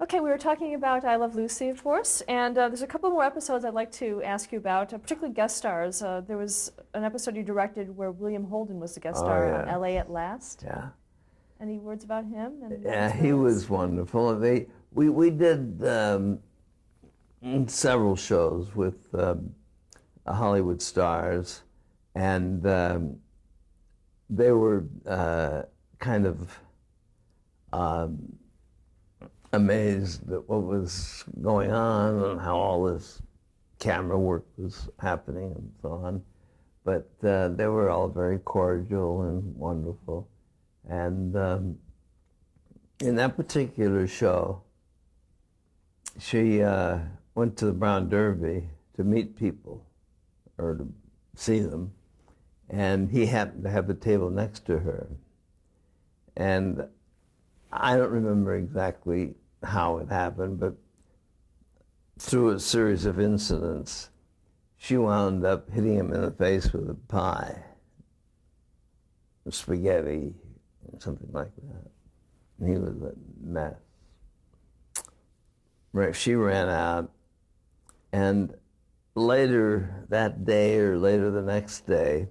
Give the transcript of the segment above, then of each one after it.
Okay, we were talking about I Love Lucy, of course, and there's a couple more episodes I'd like to ask you about, particularly guest stars. There was an episode you directed where William Holden was the guest Oh star on yeah, L.A. at Last. yeah, Any words about him and that yeah. He experience? was wonderful. We did several shows with Hollywood stars, and they were kind of um, amazed at what was going on and how all this camera work was happening and so on. But they were all very cordial and wonderful. And in that particular show, she went to the Brown Derby to meet people or to see them, and he happened to have the table next to her. And I don't remember exactly how it happened, but through a series of incidents, she wound up hitting him in the face with a pie, spaghetti, something like that. And he was a mess. She ran out, and later that day or later the next day,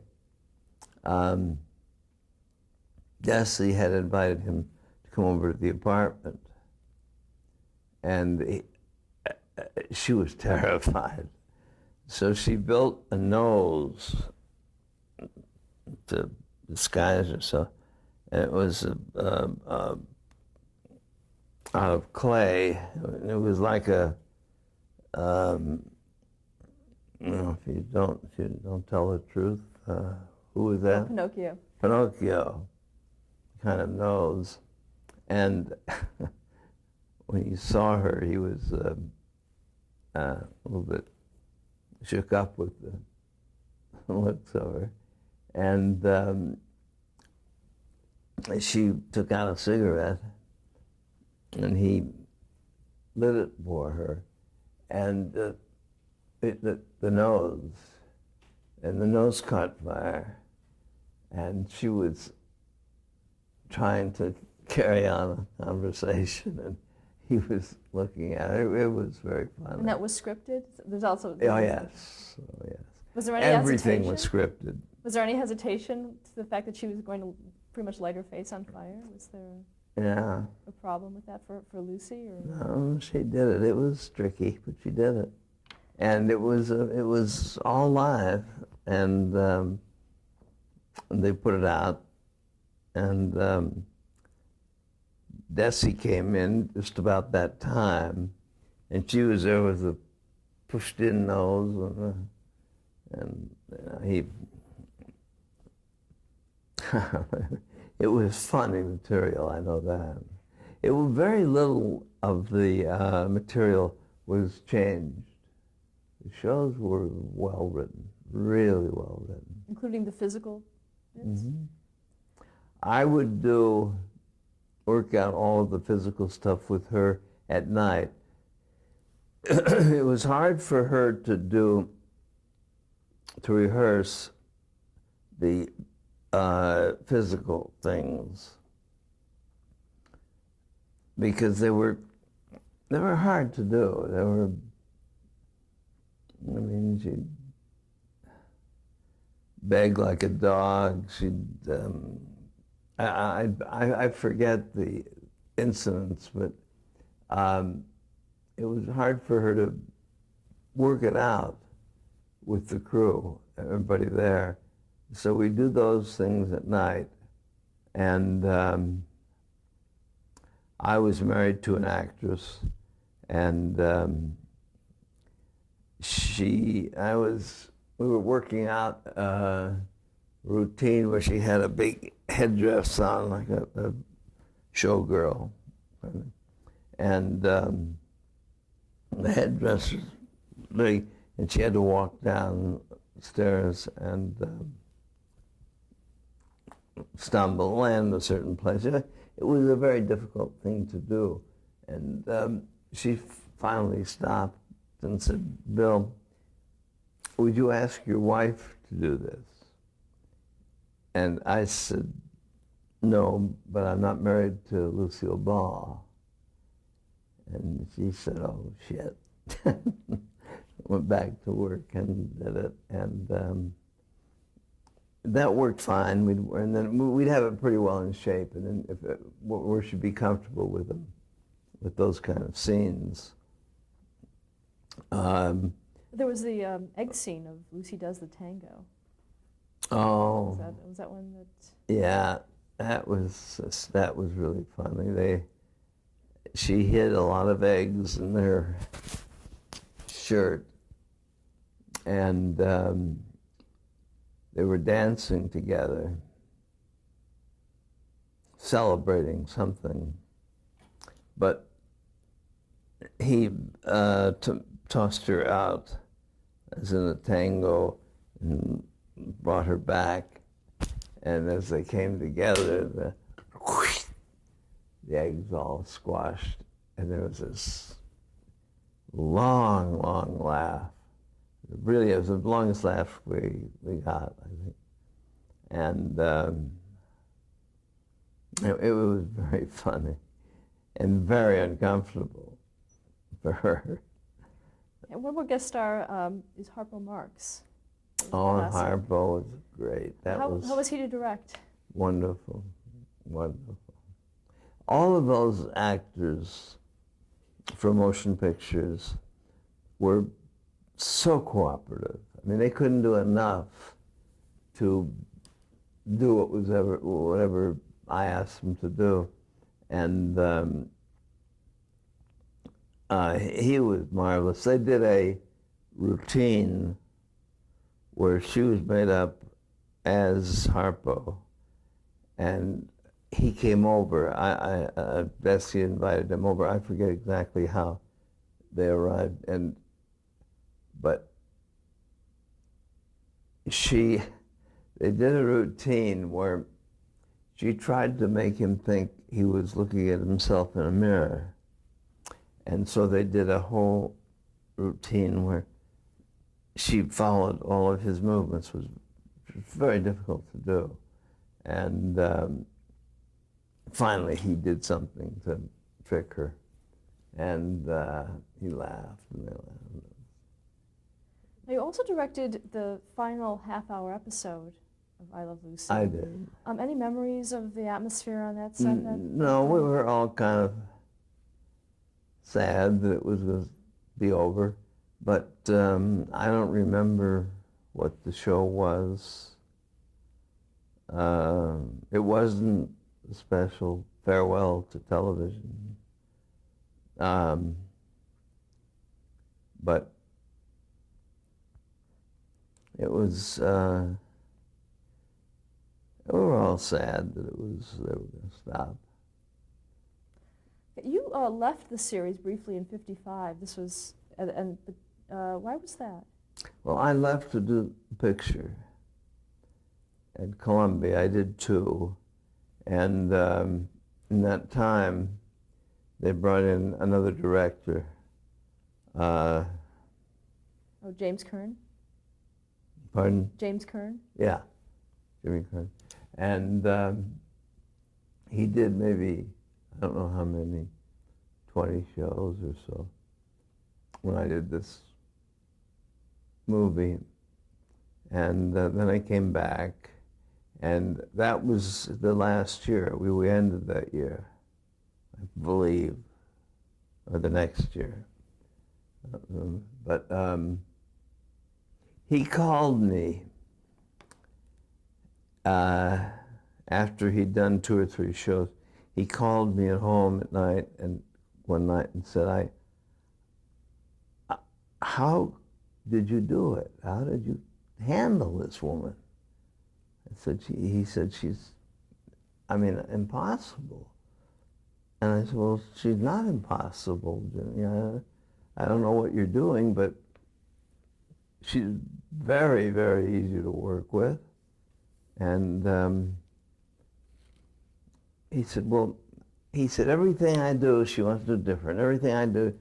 Desi had invited him to come over to the apartment, and she was terrified. So she built a nose to disguise herself, and it was out of clay. It was like a, if you don't tell the truth, who was that? Pinocchio. Pinocchio kind of nose. And when he saw her, he was a little bit shook up with the looks of her. And she took out a cigarette, and he lit it for her, and the nose caught fire, and she was trying to carry on a conversation, and he was looking at her. It was very funny. And that was scripted? There's also... Oh, yes. Oh, yes. Was there any Everything hesitation? was scripted. Was there any hesitation to the fact that she was going to pretty much light her face on fire? Was there Yeah. a problem with that for Lucy? Or? No, she did it. It was tricky, but she did it. And it was all live, and they put it out, and Desi came in just about that time, and she was there with a pushed-in nose, and he. It was funny material, I know that. It was very little of the material was changed. The shows were well written, really well written. Including the physical bits? Mm-hmm. I would work out all of the physical stuff with her at night. It was hard for her to rehearse the physical things because they were hard to do. She'd beg like a dog. I forget the incidents, but it was hard for her to work it out with the crew, everybody there. So we do those things at night, and I was married to an actress, and we were working out a routine where she had a big headdress on, like a showgirl, and the headdress was big, and she had to walk down stairs and stumble, land a certain place. It was a very difficult thing to do, and she finally stopped and said, "Bill, would you ask your wife to do this?" And I said, "No, but I'm not married to Lucille Ball." And she said, oh, shit. Went back to work and did it. And that worked fine. And then we'd have it pretty well in shape. And then where she'd be comfortable with them, with those kind of scenes. There was the egg scene of Lucy Does the Tango. Oh. Was that one that? Yeah, that was really funny. She hid a lot of eggs in their shirt, and they were dancing together, celebrating something. But he tossed her out, as in a tango, and brought her back. And as they came together, the eggs all squashed, and there was this long, long laugh. Really, it was the longest laugh we got, I think. And it was very funny and very uncomfortable for her. And one more guest star is Harpo Marx. Oh, Harpo was great. How was he to direct? Wonderful, wonderful. All of those actors for motion pictures were so cooperative. I mean, they couldn't do enough to do whatever I asked them to do. And he was marvelous. They did a routine where she was made up as Harpo, and he came over. Bessie invited him over. I forget exactly how they arrived, but they did a routine where she tried to make him think he was looking at himself in a mirror, and so they did a whole routine where she followed all of his movements. Was very difficult to do. And finally he did something to trick her, and he laughed, and they laughed. Now, you also directed the final half-hour episode of I Love Lucy. I did. Any memories of the atmosphere on that set? No, we were all kind of sad that it was going to be over. But I don't remember what the show was. It wasn't a special farewell to television. But it was, we were all sad that they were going to stop. You left the series briefly in '55. This was, why was that? Well, I left to do the picture at Columbia. I did 2. And in that time, they brought in another director. James Kern? Pardon? James Kern? Yeah, Jimmy Kern. And he did maybe, I don't know how many, 20 shows or so when I did this movie. And then I came back, and that was the last year. We ended that year, I believe, or the next year. But he called me after he'd done 2 or 3 shows. He called me at home at night, and one night, and said, how did you do it? How did you handle this woman? He said, she's, impossible. And I said, well, she's not impossible. I don't know what you're doing, but she's very, very easy to work with. And he said, everything I do, she wants to do different. Everything I do,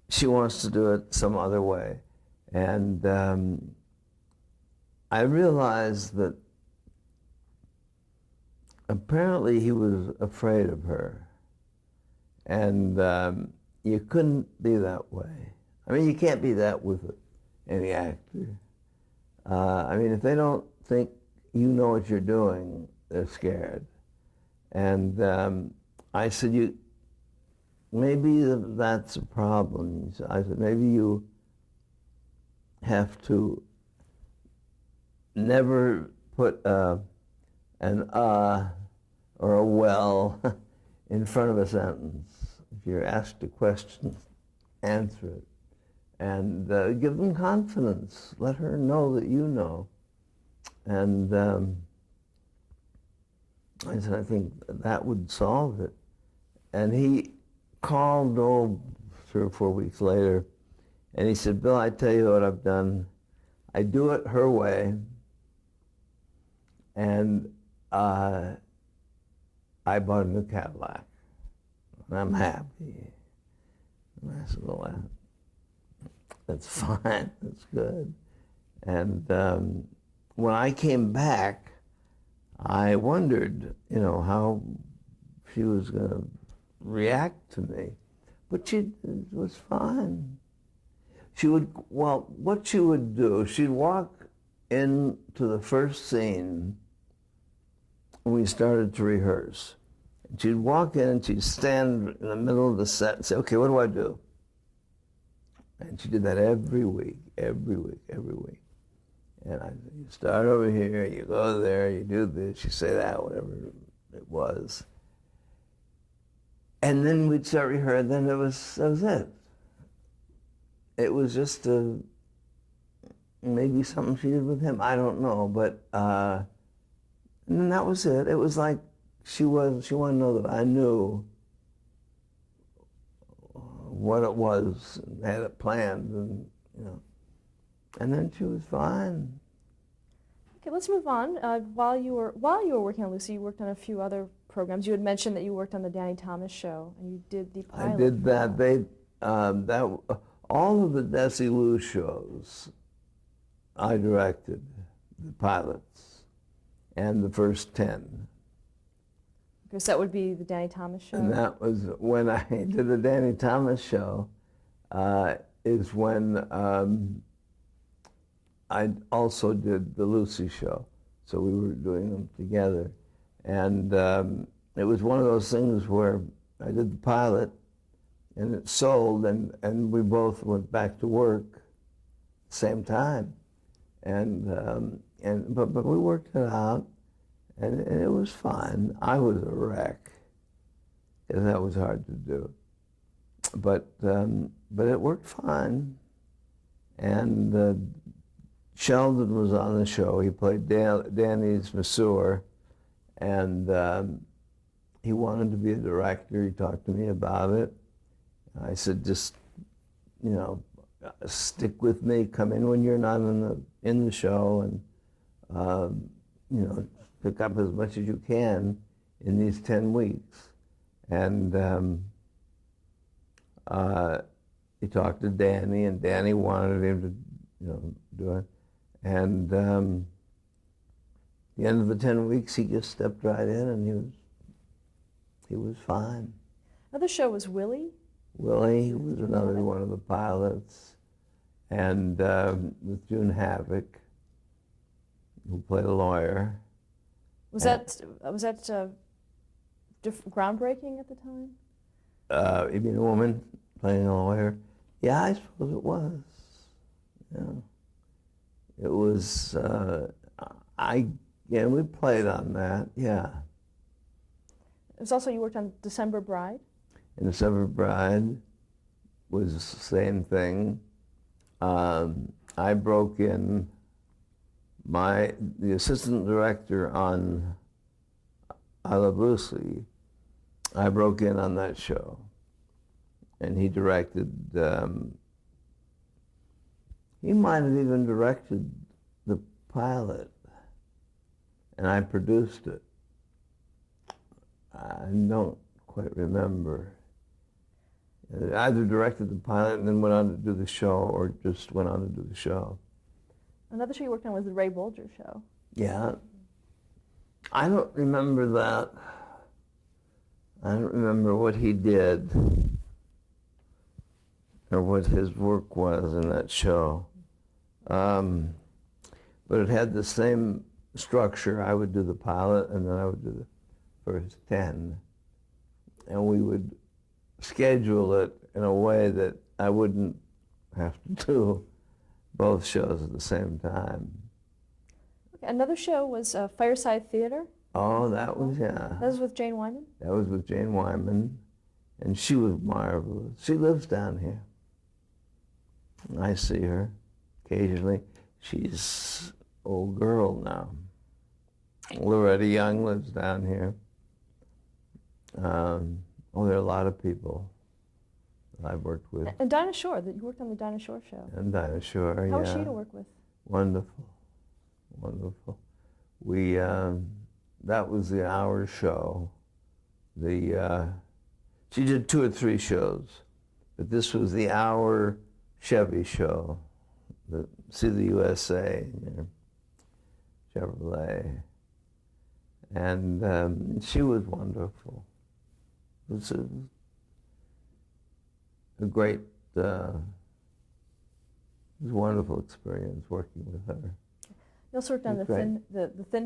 she wants to do it some other way. And I realized that apparently he was afraid of her. And you couldn't be that way. I mean, you can't be that with any actor. I mean, if they don't think you know what you're doing, they're scared. And I said, maybe that's a problem. I said, maybe you have to never put an or a well in front of a sentence. If you're asked a question, answer it. And give them confidence. Let her know that you know. And I said, I think that would solve it. And he called 3 or 4 weeks later, and he said, Bill, I tell you what I've done. I do it her way, and I bought a new Cadillac, and I'm happy. And I said, well, that's fine, that's good. And when I came back, I wondered, how she was going to react to me. But she was fine. What she would do, she'd walk into the first scene when we started to rehearse. And she'd walk in and she'd stand in the middle of the set and say, okay, what do I do? And she did that every week. And I said, you start over here, you go there, you do this, you say that, whatever it was. And then we'd start rehearsing, then that was it. It was just maybe something she did with him, I don't know, but and then that was it. It was like she wanted to know that I knew what it was, and had it planned, and then she was fine. Okay, let's move on. While you were working on Lucy, you worked on a few other programs. You had mentioned that you worked on the Danny Thomas show, and you did the pilot. I did that. All of the Desilu shows, I directed the pilots, and the first 10. Because that would be the Danny Thomas show. And that was when I did the Danny Thomas show. Is when I also did the Lucy show, so we were doing them together, and it was one of those things where I did the pilot, and it sold, and we both went back to work at the same time, but we worked it out, and it was fine. I was a wreck, and that was hard to do, but it worked fine, and Sheldon was on the show. He played Danny's masseur, and he wanted to be a director. He talked to me about it. I said, just, stick with me. Come in when you're not in the show, and pick up as much as you can in these 10 weeks. And he talked to Danny, and Danny wanted him to, do it. And the end of the 10 weeks, he just stepped right in, and he was fine. Another show was Willie. Willie was another one of the pilots, and with June Havoc, who played a lawyer. Was that groundbreaking at the time? You mean a woman playing a lawyer? Yeah, I suppose it was. Yeah. It was, we played on that, yeah. It was also, you worked on December Bride? And December Bride was the same thing. I broke in, the assistant director on I Love Lucy, I broke in on that show. And he directed, he might have even directed the pilot, and I produced it. I don't quite remember. I either directed the pilot and then went on to do the show, or just went on to do the show. Another show you worked on was the Ray Bolger show. Yeah. I don't remember that. I don't remember what he did. or what his work was in that show. But it had the same structure. I would do the pilot, and then I would do the first 10. And we would schedule it in a way that I wouldn't have to do both shows at the same time. Okay, another show was Fireside Theater. Oh, that was, yeah. That was with Jane Wyman? That was with Jane Wyman, and she was marvelous. She lives down here. I see her occasionally. She's an old girl now. Loretta Young lives down here. There are a lot of people that I've worked with. And Dinah Shore, that you worked on the Dinah Shore show. And Dinah Shore, yeah. How was she to work with? Wonderful, wonderful. We, that was the hour show. She did 2 or 3 shows, but this was the hour Chevy show. See the USA, Chevrolet. And she was wonderful. It was a great, it was a wonderful experience working with her. You also worked on the Thin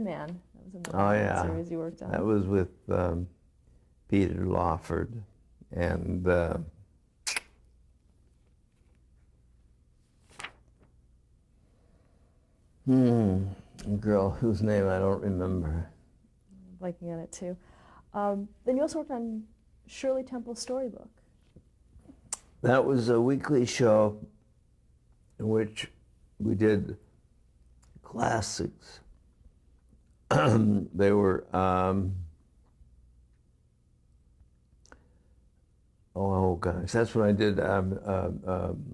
Man. That was another series you worked on. That was with Peter Lawford and a girl whose name I don't remember. I'm blanking on it too. Then you also worked on Shirley Temple's Storybook. That was a weekly show in which we did classics. They were, oh gosh, that's when I did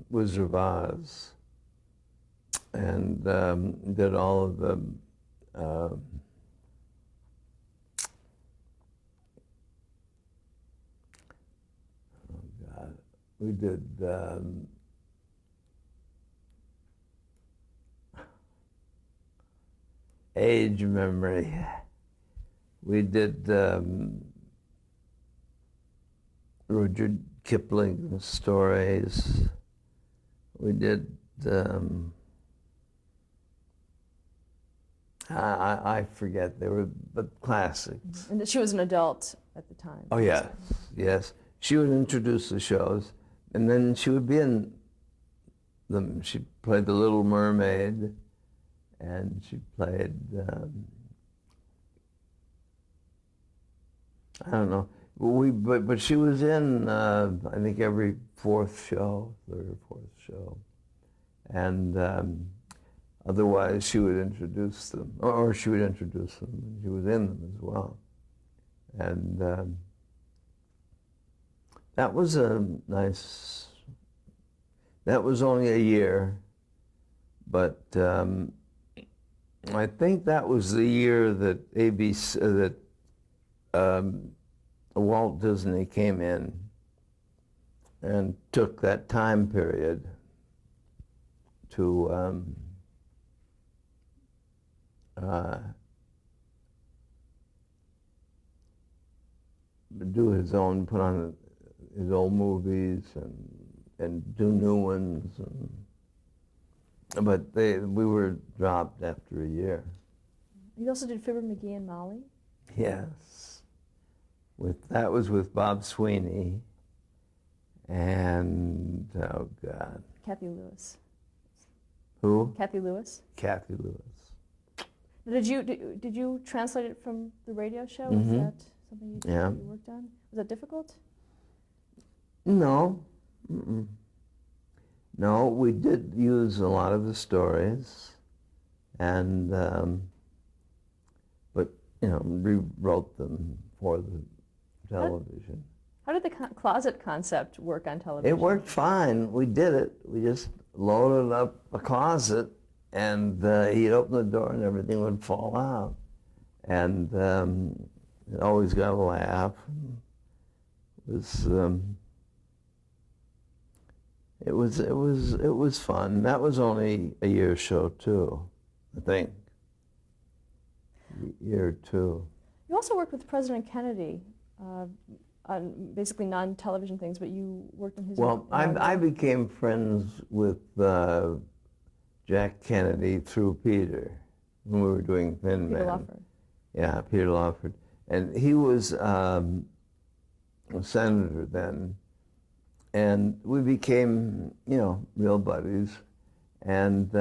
Wizard of Oz, and did all of the we did Age Memory. We did Rudyard Kipling stories. We did I forget, they were but classics. And she was an adult at the time. Oh yes, yes. She would introduce the shows, and then she would be in them. She played the Little Mermaid, and she played, I don't know, but she was in, I think, every 4th show, 3rd or 4th show. And otherwise she would introduce them, or she would introduce them, and she was in them as well. And that was a nice, that was only a year, but I think that was the year that ABC, that Walt Disney came in and took that time period to do his own, put on his old movies and do new ones. But we were dropped after a year. You also did Fibber McGee and Molly? Yes. That was with Bob Sweeney and, oh God. Cathy Lewis. Who? Cathy Lewis. Cathy Lewis. Did you translate it from the radio show? Mm-hmm. Is that something you worked on? Was that difficult? No. Mm-mm. No, we did use a lot of the stories, and but rewrote them for the television. How did the closet concept work on television? It worked fine. We did it. We just loaded up a closet, and he'd open the door, and everything would fall out, and it always got a laugh. It was fun. That was only a year show too, I think. A year or two. You also worked with President Kennedy on basically non-television things, but you worked in his. Well, I inaugural. became friends with Jack Kennedy through Peter when we were doing Thin Peter Men. Lawford. Yeah, Peter Lawford. And he was a senator then. And we became, real buddies. And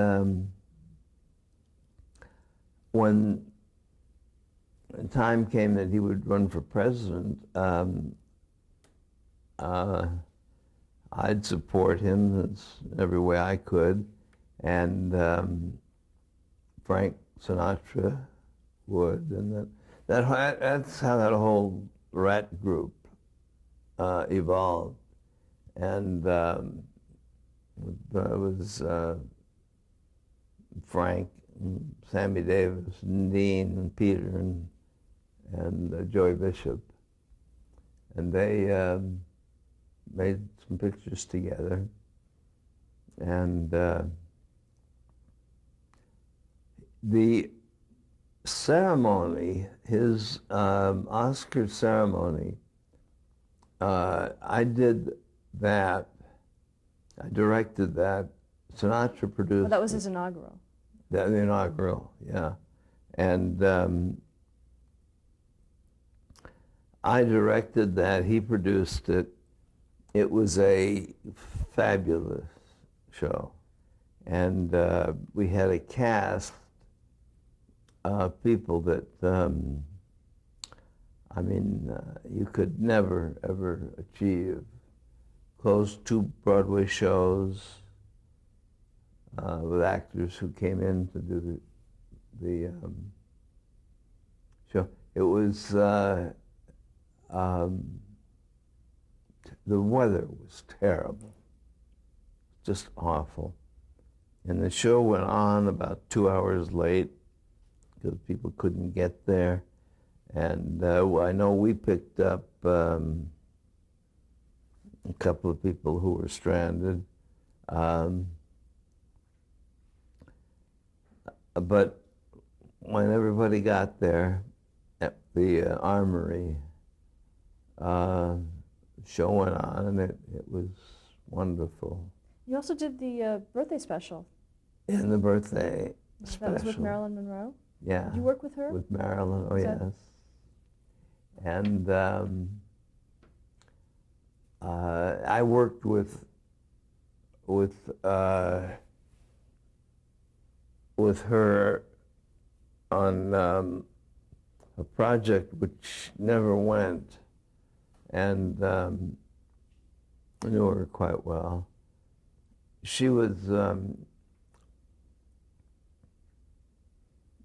when the time came that he would run for president, I'd support him in every way I could. And Frank Sinatra would. And that's how that whole rat group evolved. And it was Frank, and Sammy Davis, and Dean, and Peter, and Joey Bishop. And they made some pictures together. And the ceremony, his Oscar ceremony, I did that. I directed that. Sinatra produced. Oh, that was his inaugural. The inaugural, yeah. And I directed that. He produced it. It was a fabulous show. And we had a cast of people that, you could never, ever achieve. Closed 2 Broadway shows with actors who came in to do the show. It was, the weather was terrible, just awful. And the show went on about 2 hours late because people couldn't get there. And I know we picked up a couple of people who were stranded. But when everybody got there at the Armory, show went on, and it was wonderful. You also did the birthday special. And the birthday special. That was with Marilyn Monroe? Yeah. Did you work with her? With Marilyn, oh Is yes. that- And I worked with her on a project which never went, and I knew her quite well. She was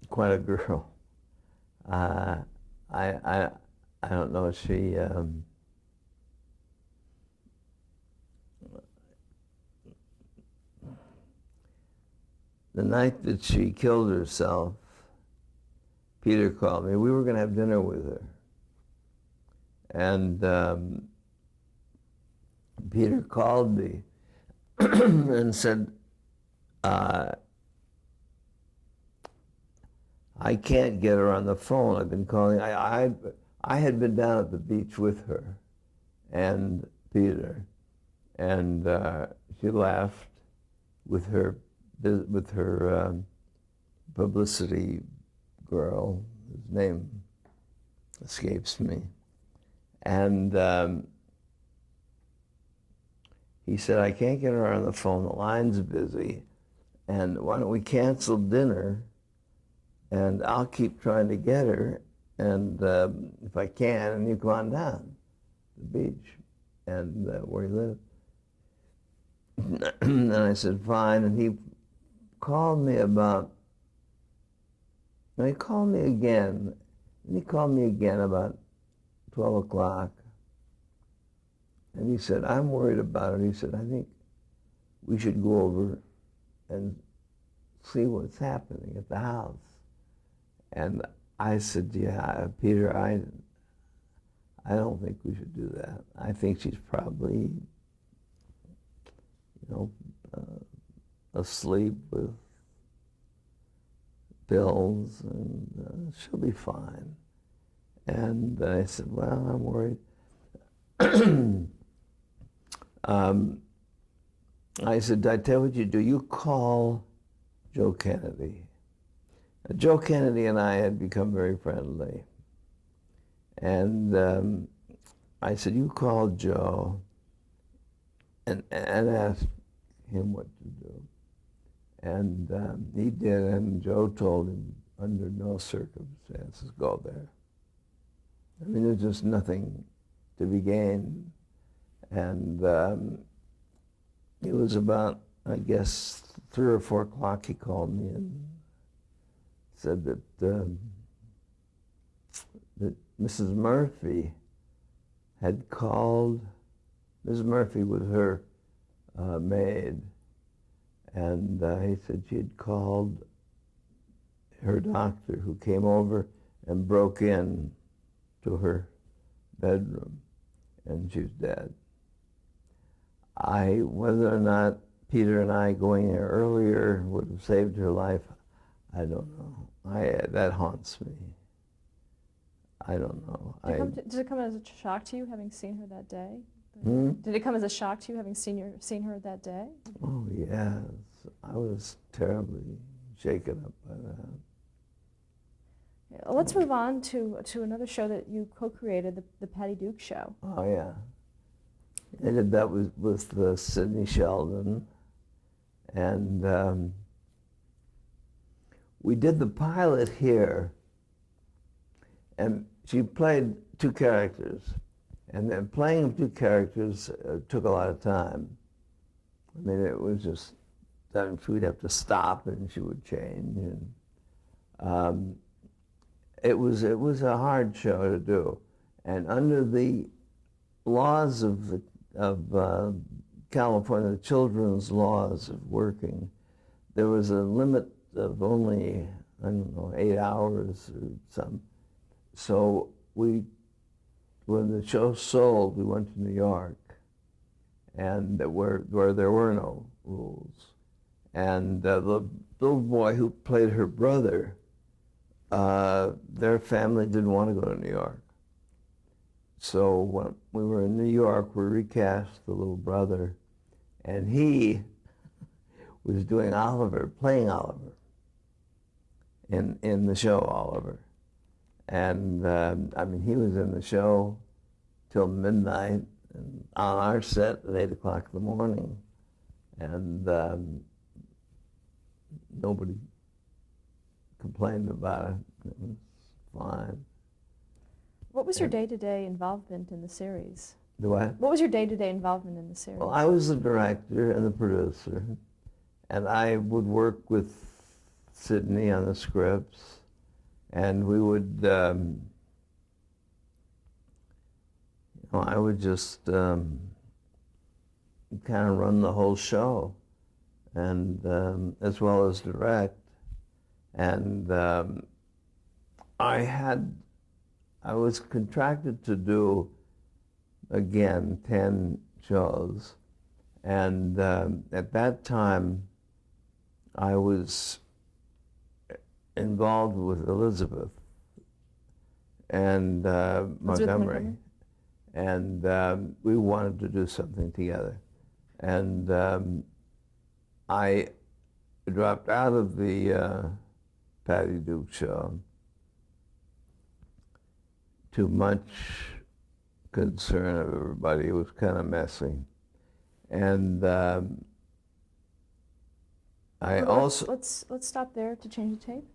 quite a girl. I don't know. She the night that she killed herself, Peter called me. We were going to have dinner with her, and Peter called me and said, I can't get her on the phone. I've been calling. I had been down at the beach with her and Peter, and she laughed with her publicity girl, whose name escapes me. And he said, I can't get her on the phone. The line's busy. And why don't we cancel dinner? And I'll keep trying to get her. And if I can, and you come on down to the beach and where he lived. And I said, fine. And he called me about, and he called me again. And he called me again about 12 o'clock. And he said, I'm worried about it. He said, I think we should go over and see what's happening at the house. And I said, yeah, Peter, I don't think we should do that. I think she's probably, asleep with pills, and she'll be fine. And I said, well, I'm worried. I said, I tell you what you do. You call Joe Kennedy. Joe Kennedy and I had become very friendly. And I said, you call Joe and ask him what to do. And he did, and Joe told him, under no circumstances, go there. I mean, there's just nothing to be gained. And it was about, I guess, 3 or 4 o'clock, he called me and said that that Mrs. Murphy had called. Mrs. Murphy was her maid, and he said she had called her doctor, who came over and broke in to her bedroom, and she's dead. Whether or not Peter and I going there earlier would have saved her life, I don't know. That haunts me. I don't know. Did it come as a shock to you, having seen her that day? Hmm? Did it come as a shock to you, having seen her that day? Oh, yes. I was terribly shaken up by that. Yeah, let's move on to another show that you co-created, the Patty Duke Show. Oh, yeah. I did that with Sidney Sheldon. And we did the pilot here, and she played 2 characters. And then playing 2 characters took a lot of time. I mean, it was just, we'd have to stop and she would change. And it was a hard show to do. And under the laws of California, the children's laws of working, there was a limit of only, I don't know, 8 hours or something. So when the show sold, we went to New York, and where there were no rules. And the little boy who played her brother, their family didn't want to go to New York. So when we were in New York, we recast the little brother, and he was doing Oliver, playing Oliver, in the show Oliver. And I mean, he was in the show till midnight, and on our set at 8 o'clock in the morning. And nobody complained about it. It was fine. What was your day-to-day involvement in the series? Do what? What was your day-to-day involvement in the series? Well, I was the director and the producer, and I would work with Sidney on the scripts, and we would, I would just kind of run the whole show, and as well as direct. And I was contracted to do, again, 10 shows. And at that time, I was involved with Elizabeth and Montgomery. And we wanted to do something together. And I dropped out of the Patty Duke Show, to much concern of everybody. It was kind of messy. And I also... Let's stop there to change the tape.